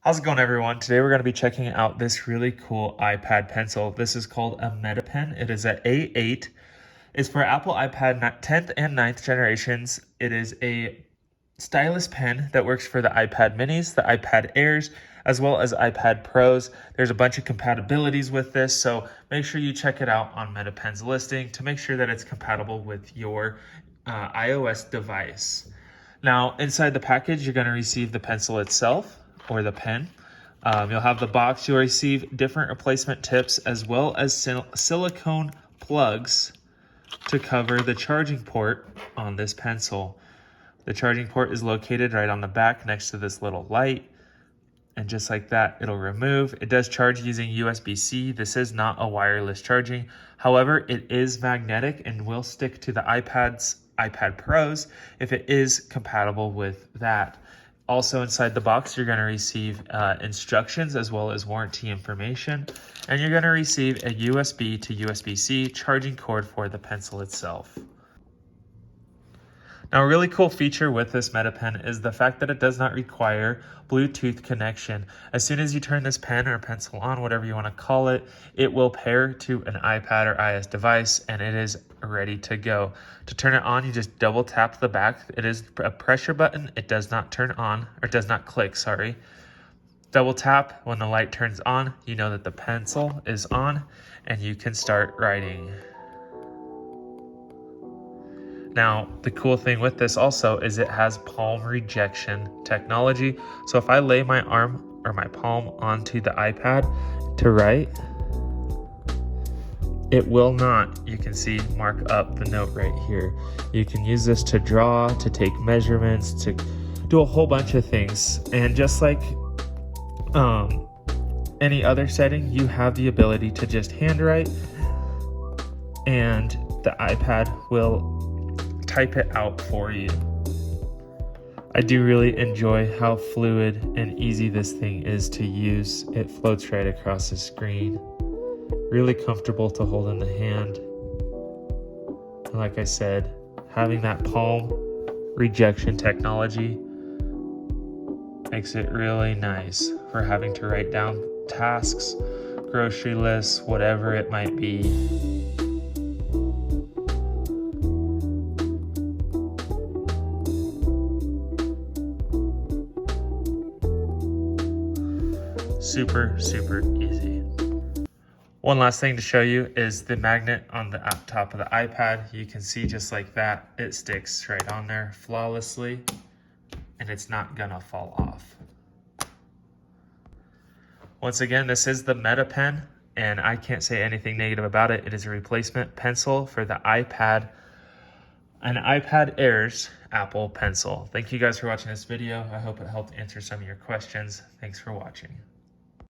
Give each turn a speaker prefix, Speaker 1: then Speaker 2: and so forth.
Speaker 1: How's it going, everyone? Today we're going to be checking out this really cool iPad pencil. This is called a Meta Pen. It is an A8. It's for Apple iPad 10th and 9th generations. It is a stylus pen that works for the iPad minis, the iPad Airs, as well as iPad Pros. There's a bunch of compatibilities with this, so make sure you check it out on MetaPen's listing to make sure that it's compatible with your iOS device. Now, inside the package, you're going to receive the pencil itself, or the pen. You'll have the box. You'll receive different replacement tips as well as silicone plugs to cover the charging port on this pencil. The charging port is located right on the back next to this little light. And just like that, it'll remove. It does charge using USB-C. This is not a wireless charging. However, it is magnetic and will stick to the iPad Pros if it is compatible with that. Also inside the box, you're going to receive instructions as well as warranty information. And you're going to receive a USB to USB-C charging cord for the pencil itself. Now, a really cool feature with this Meta Pen is the fact that it does not require Bluetooth connection. As soon as you turn this pen or pencil on, whatever you want to call it, it will pair to an iPad or iOS device and it is ready to go. To turn it on, you just double tap the back. It is a pressure button. It does not turn on, or does not click, sorry. Double tap. When the light turns on, you know that the pencil is on and you can start writing. Now, the cool thing with this also is it has palm rejection technology. So if I lay my arm or my palm onto the iPad to write, it will not, you can see, mark up the note right here. You can use this to draw, to take measurements, to do a whole bunch of things. And just like any other setting, you have the ability to just handwrite and the iPad will type it out for you. I do really enjoy how fluid and easy this thing is to use. It floats right across the screen. Really comfortable to hold in the hand. And like I said, having that palm rejection technology makes it really nice for having to write down tasks, grocery lists, whatever it might be. Super easy. One last thing to show you is the magnet on the top of the iPad. You can see just like that, it sticks right on there flawlessly and it's not gonna fall off. Once again, this is the Meta Pen and I can't say anything negative about it. It is a replacement pencil for the iPad, an iPad Air's Apple Pencil. Thank you guys for watching this video. I hope it helped answer some of your questions. Thanks for watching.